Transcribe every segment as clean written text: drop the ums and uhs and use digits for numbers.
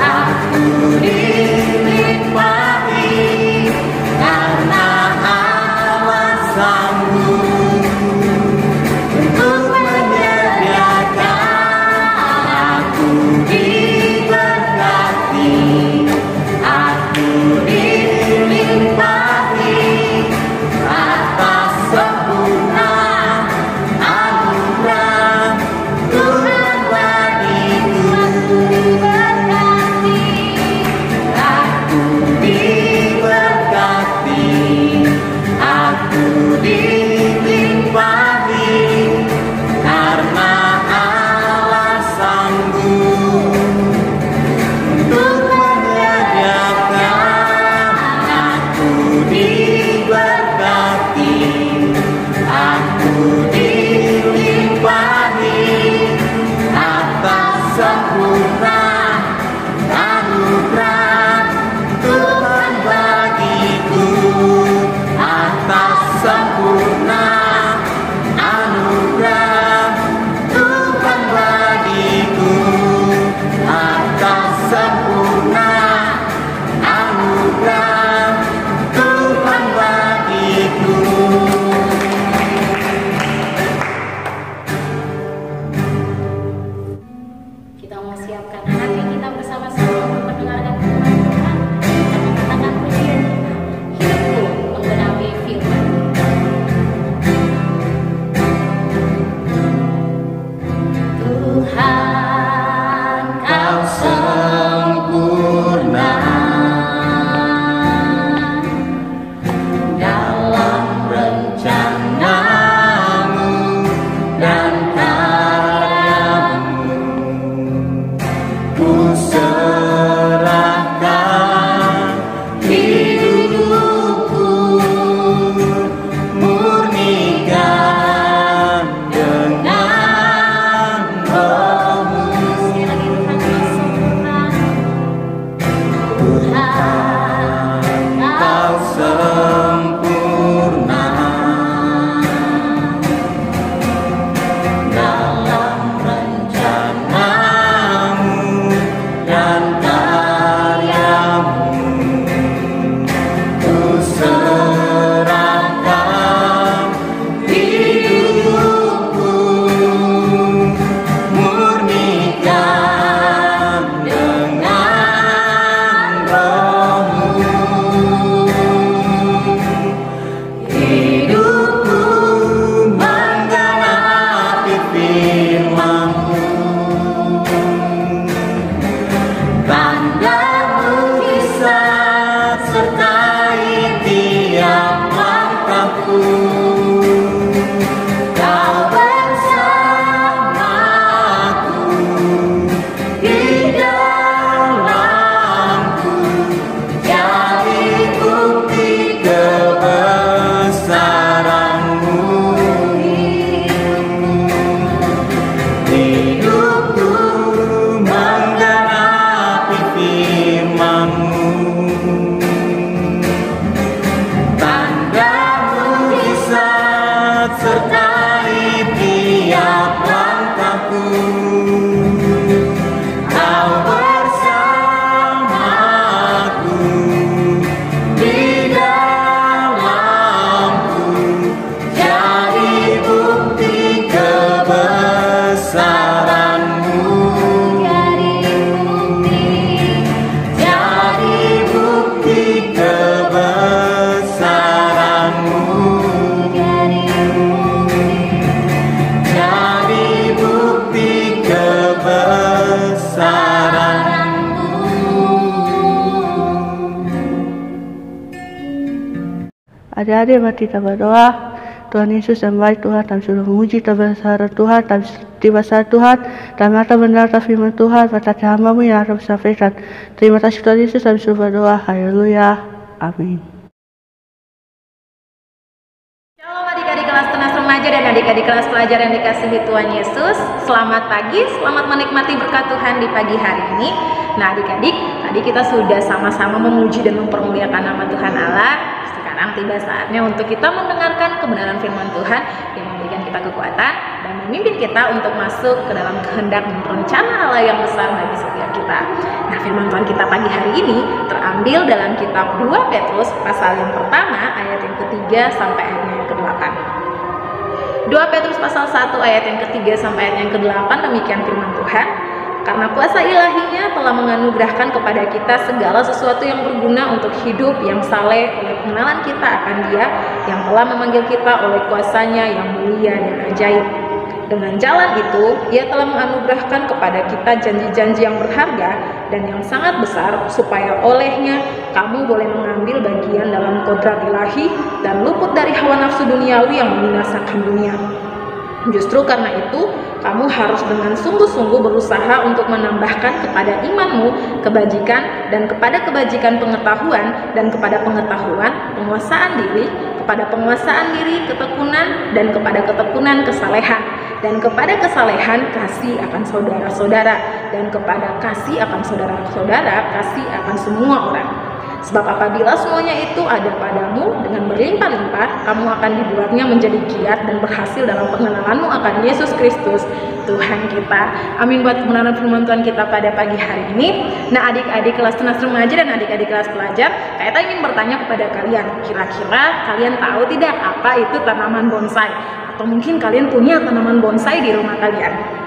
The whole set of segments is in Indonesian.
Aku dilimpahi Adik-adik mari kita berdoa. Tuhan Yesus yang baik, Tuhan kami sudah memuji terbesar Tuhan, kami di besar Tuhan, dan mata benar firman Tuhan pada hamba-Mu yang harus disampaikan. Terima kasih Tuhan Yesus, kami sudah berdoa. Haleluya. Amin. Shalom adik-adik kelas tunas remaja dan adik-adik kelas pelajar yang dikasihi Tuhan Yesus. Selamat pagi, selamat menikmati berkat Tuhan di pagi hari ini. Nah adik-adik, tadi kita sudah sama-sama memuji dan mempermuliakan nama Tuhan Allah. Sekarang tiba saatnya untuk kita mendengarkan kebenaran firman Tuhan yang memberikan kita kekuatan dan memimpin kita untuk masuk ke dalam kehendak dan rencana Allah yang besar bagi setiap kita. Nah, firman Tuhan kita pagi hari ini terambil dalam kitab 2 Petrus pasal yang pertama ayat yang ketiga sampai ayatnya yang ke-8. 2 Petrus pasal 1 ayat yang ketiga sampai ayat yang ke-8, demikian firman Tuhan. Karena kuasa ilahinya telah menganugerahkan kepada kita segala sesuatu yang berguna untuk hidup yang saleh oleh pengenalan kita akan Dia yang telah memanggil kita oleh kuasanya yang mulia dan ajaib. Dengan jalan itu, Ia telah menganugerahkan kepada kita janji-janji yang berharga dan yang sangat besar, supaya olehnya kamu boleh mengambil bagian dalam kodrat ilahi dan luput dari hawa nafsu duniawi yang membinasakan dunia. Justru karena itu, kamu harus dengan sungguh-sungguh berusaha untuk menambahkan kepada imanmu kebajikan, dan kepada kebajikan pengetahuan, dan kepada pengetahuan penguasaan diri, kepada penguasaan diri ketekunan, dan kepada ketekunan kesalehan, dan kepada kesalehan kasih akan saudara-saudara, dan kepada kasih akan saudara-saudara kasih akan semua orang. Sebab apabila semuanya itu ada padamu dengan berlimpah-limpah, kamu akan dibuatnya menjadi giat dan berhasil dalam pengenalanmu akan Yesus Kristus Tuhan kita. Amin buat kebenaran firman Tuhan kita pada pagi hari ini. Nah adik-adik kelas tunas remaja dan adik-adik kelas pelajar, saya ingin bertanya kepada kalian, kira-kira kalian tahu tidak apa itu tanaman bonsai? Atau mungkin kalian punya tanaman bonsai di rumah kalian?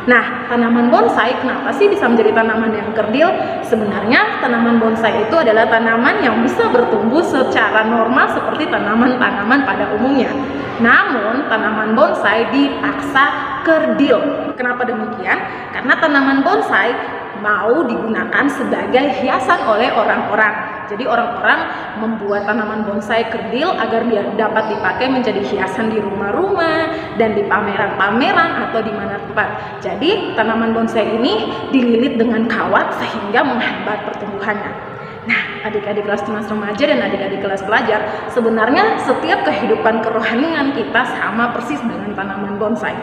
Nah, tanaman bonsai kenapa sih bisa menjadi tanaman yang kerdil? Sebenarnya tanaman bonsai itu adalah tanaman yang bisa bertumbuh secara normal seperti tanaman-tanaman pada umumnya. Namun, tanaman bonsai dipaksa kerdil. Kenapa demikian? Karena tanaman bonsai mau digunakan sebagai hiasan oleh orang-orang. Jadi orang-orang membuat tanaman bonsai kerdil agar dia dapat dipakai menjadi hiasan di rumah-rumah dan di pameran-pameran atau di mana tempat. Jadi tanaman bonsai ini dililit dengan kawat sehingga menghambat pertumbuhannya. Nah, adik-adik kelas tunas remaja dan adik-adik kelas pelajar, sebenarnya setiap kehidupan kerohanian kita sama persis dengan tanaman bonsai.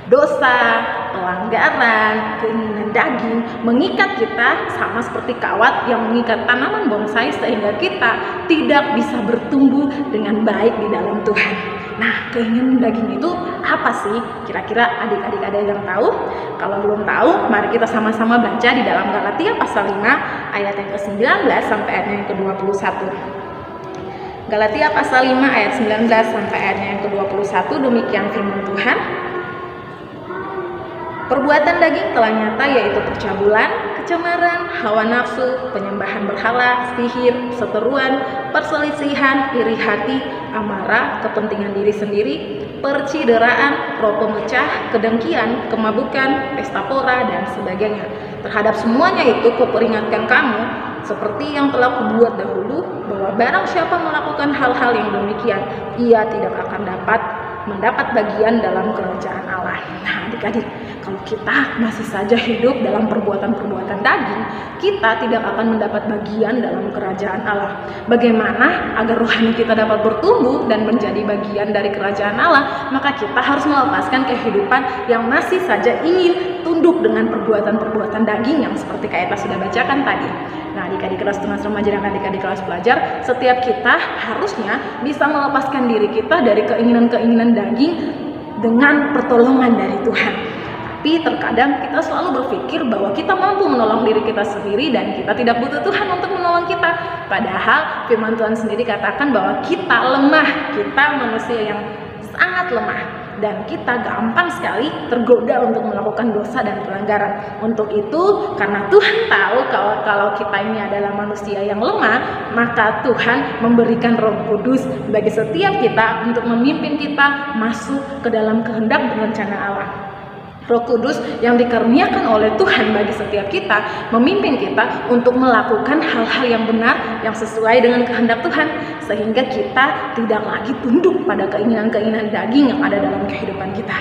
Dosa, pelanggaran, keinginan daging mengikat kita sama seperti kawat yang mengikat tanaman bonsai sehingga kita tidak bisa bertumbuh dengan baik di dalam Tuhan. Nah, keinginan daging itu apa sih? Kira-kira adik-adik ada yang tahu? Kalau belum tahu, mari kita sama-sama baca di dalam Galatia pasal 5 ayat yang ke-19 sampai ayat yang ke-21. Galatia pasal 5 ayat 19 sampai ayat yang ke-21, demikian firman Tuhan. Perbuatan daging telah nyata, yaitu percabulan, kecemaran, hawa nafsu, penyembahan berhala, sihir, seteruan, perselisihan, iri hati, amarah, kepentingan diri sendiri, percideraan, roh pemecah, kedengkian, kemabukan, pesta pora, dan sebagainya. Terhadap semuanya itu kuperingatkan kamu, seperti yang telah kubuat dahulu, bahwa barang siapa melakukan hal-hal yang demikian, ia tidak akan mendapat bagian dalam kerajaan Allah. Nah adik-adik, kalau kita masih saja hidup dalam perbuatan-perbuatan daging, kita tidak akan mendapat bagian dalam kerajaan Allah. Bagaimana agar rohani kita dapat bertumbuh dan menjadi bagian dari kerajaan Allah? Maka kita harus melepaskan kehidupan yang masih saja ingin tunduk dengan perbuatan-perbuatan daging yang seperti kayak kita sudah bacakan tadi. Nah adik-adik kelas tunas remaja dan adik-adik kelas pelajar, setiap kita harusnya bisa melepaskan diri kita dari keinginan-keinginan daging dengan pertolongan dari Tuhan. Tapi terkadang kita selalu berpikir bahwa kita mampu menolong diri kita sendiri dan kita tidak butuh Tuhan untuk menolong kita. Padahal firman Tuhan sendiri katakan bahwa kita lemah, kita manusia yang sangat lemah, dan kita gampang sekali tergoda untuk melakukan dosa dan pelanggaran. Untuk itu, karena Tuhan tahu kalau kita ini adalah manusia yang lemah, maka Tuhan memberikan Roh Kudus bagi setiap kita untuk memimpin kita masuk ke dalam kehendak dan rencana Allah. Roh Kudus yang dikaruniakan oleh Tuhan bagi setiap kita, memimpin kita untuk melakukan hal-hal yang benar, yang sesuai dengan kehendak Tuhan, sehingga kita tidak lagi tunduk pada keinginan-keinginan daging yang ada dalam kehidupan kita.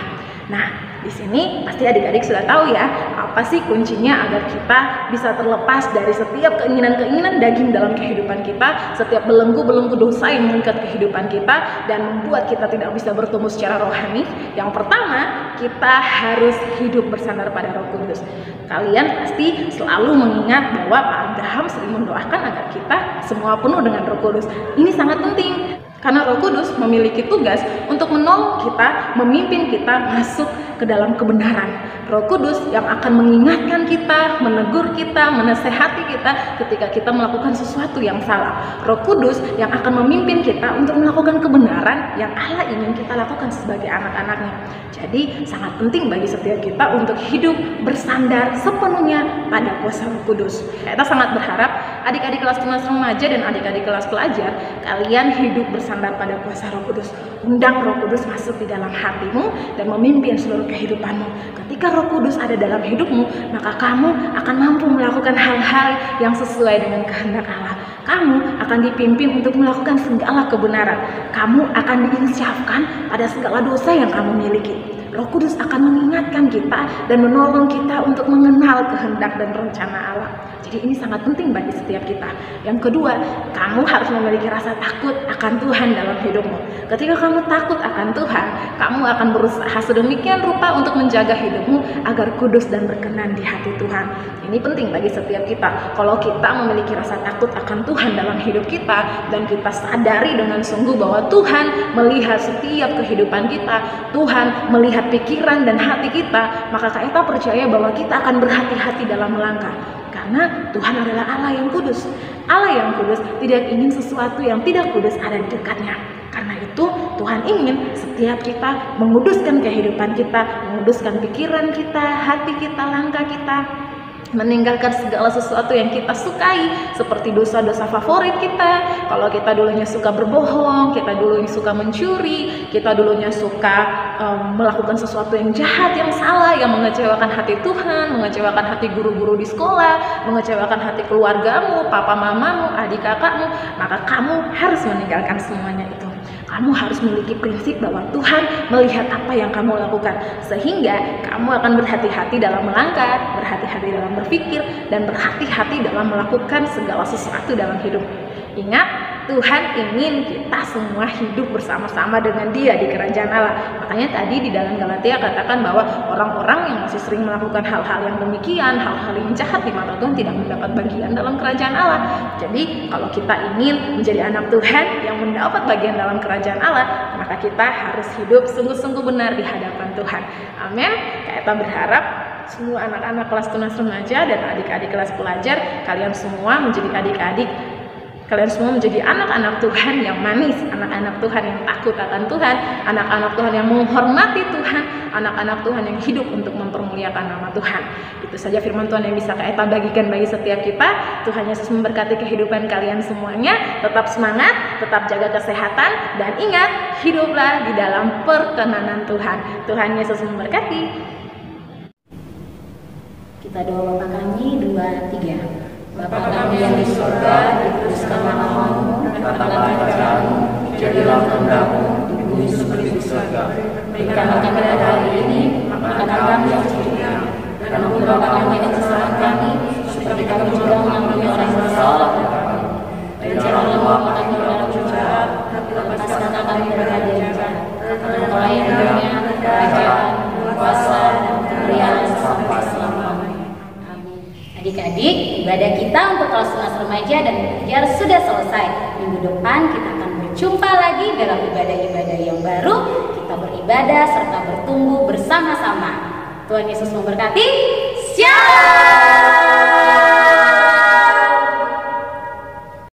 Nah, di sini pasti adik-adik sudah tahu ya, apa sih kuncinya agar kita bisa terlepas dari setiap keinginan-keinginan daging dalam kehidupan kita, setiap belenggu-belenggu dosa yang mengikat kehidupan kita dan membuat kita tidak bisa bertumbuh secara rohani. Yang pertama, kita harus hidup bersandar pada Roh Kudus. Kalian pasti selalu mengingat bahwa Pak Abraham sering mendoakan agar kita semua penuh dengan Roh Kudus. Ini sangat penting. Karena Roh Kudus memiliki tugas untuk menolong kita, memimpin kita masuk ke dalam kebenaran. Roh Kudus yang akan mengingatkan kita, menegur kita, menasehati kita ketika kita melakukan sesuatu yang salah. Roh Kudus yang akan memimpin kita untuk melakukan kebenaran yang Allah ingin kita lakukan sebagai anak-anaknya. Jadi sangat penting bagi setiap kita untuk hidup bersandar sepenuhnya pada kuasa Roh Kudus. Kita sangat berharap adik-adik kelas remaja dan adik-adik kelas pelajar, kalian hidup bersandar pada kuasa Roh Kudus. Undang Roh Kudus masuk di dalam hatimu dan memimpin seluruh kehidupanmu. Ketika Roh Kudus ada dalam hidupmu, maka kamu akan mampu melakukan hal-hal yang sesuai dengan kehendak Allah. Kamu akan dipimpin untuk melakukan segala kebenaran. Kamu akan diinsyafkan pada segala dosa yang kamu miliki. Roh Kudus akan mengingatkan kita dan menolong kita untuk mengenal kehendak dan rencana Allah. Jadi ini sangat penting bagi setiap kita. Yang kedua, kamu harus memiliki rasa takut akan Tuhan dalam hidupmu. Ketika kamu takut akan Tuhan, kamu akan berusaha sedemikian rupa untuk menjaga hidupmu agar kudus dan berkenan di hati Tuhan. Ini penting bagi setiap kita. Kalau kita memiliki rasa takut akan Tuhan dalam hidup kita dan kita sadari dengan sungguh bahwa Tuhan melihat setiap kehidupan kita, Tuhan melihat pikiran dan hati kita, maka kita percaya bahwa kita akan berhati-hati dalam melangkah. Karena Tuhan adalah Allah yang kudus. Allah yang kudus tidak ingin sesuatu yang tidak kudus ada di dekatnya. Karena itu Tuhan ingin setiap kita menguduskan kehidupan kita, menguduskan pikiran kita, hati kita, langkah kita, meninggalkan segala sesuatu yang kita sukai, seperti dosa-dosa favorit kita. Kalau kita dulunya suka berbohong, kita dulunya suka mencuri, kita dulunya suka melakukan sesuatu yang jahat, yang salah, yang mengecewakan hati Tuhan, mengecewakan hati guru-guru di sekolah, mengecewakan hati keluargamu, papa mamamu, adik kakakmu, maka kamu harus meninggalkan semuanya itu. Kamu harus memiliki prinsip bahwa Tuhan melihat apa yang kamu lakukan, sehingga kamu akan berhati-hati dalam melangkah, berhati-hati dalam berpikir, dan berhati-hati dalam melakukan segala sesuatu dalam hidup. Ingat, Tuhan ingin kita semua hidup bersama-sama dengan Dia di kerajaan Allah. Makanya tadi di dalam Galatia katakan bahwa orang-orang yang masih sering melakukan hal-hal yang demikian, hal-hal yang jahat di mata Tuhan tidak mendapat bagian dalam kerajaan Allah. Jadi kalau kita ingin menjadi anak Tuhan yang mendapat bagian dalam kerajaan Allah, maka kita harus hidup sungguh-sungguh benar di hadapan Tuhan. Amin. Kita berharap semua anak-anak kelas tunas remaja dan adik-adik kelas pelajar, kalian semua menjadi adik-adik, kalian semua menjadi anak-anak Tuhan yang manis, anak-anak Tuhan yang takut akan Tuhan, anak-anak Tuhan yang menghormati Tuhan, anak-anak Tuhan yang hidup untuk mempermuliakan nama Tuhan. Itu saja firman Tuhan yang bisa kita bagikan bagi setiap kita. Tuhan Yesus memberkati kehidupan kalian semuanya. Tetap semangat, tetap jaga kesehatan, dan ingat, hiduplah di dalam perkenanan Tuhan. Tuhan Yesus memberkati. Kita doa Bapa kami, 2, 3. Bapa kami yang di surga, dikuduskanlah namamu, datanglah kerajaanmu, jadilah kehendak-Mu di bumi seperti di surga. Berikanlah kami hari ini makanan kami yang secukupnya, dan ampunilah kami kesalahan kami, seperti kami juga mengampuni orang yang bersalah kepada kami. Dan janganlah membawa kami ke dalam cobaan, tapi lepaskan kami dari yang jahat. Karena Engkau yang dunia, kerajaan, kuasa, dan kemuliaan sampai selamanya. Adik-adik, ibadah kita untuk kelas tunas remaja dan pelajar sudah selesai. Minggu depan kita akan berjumpa lagi dalam ibadah-ibadah yang baru. Kita beribadah serta bertumbuh bersama-sama. Tuhan Yesus memberkati. Shalom.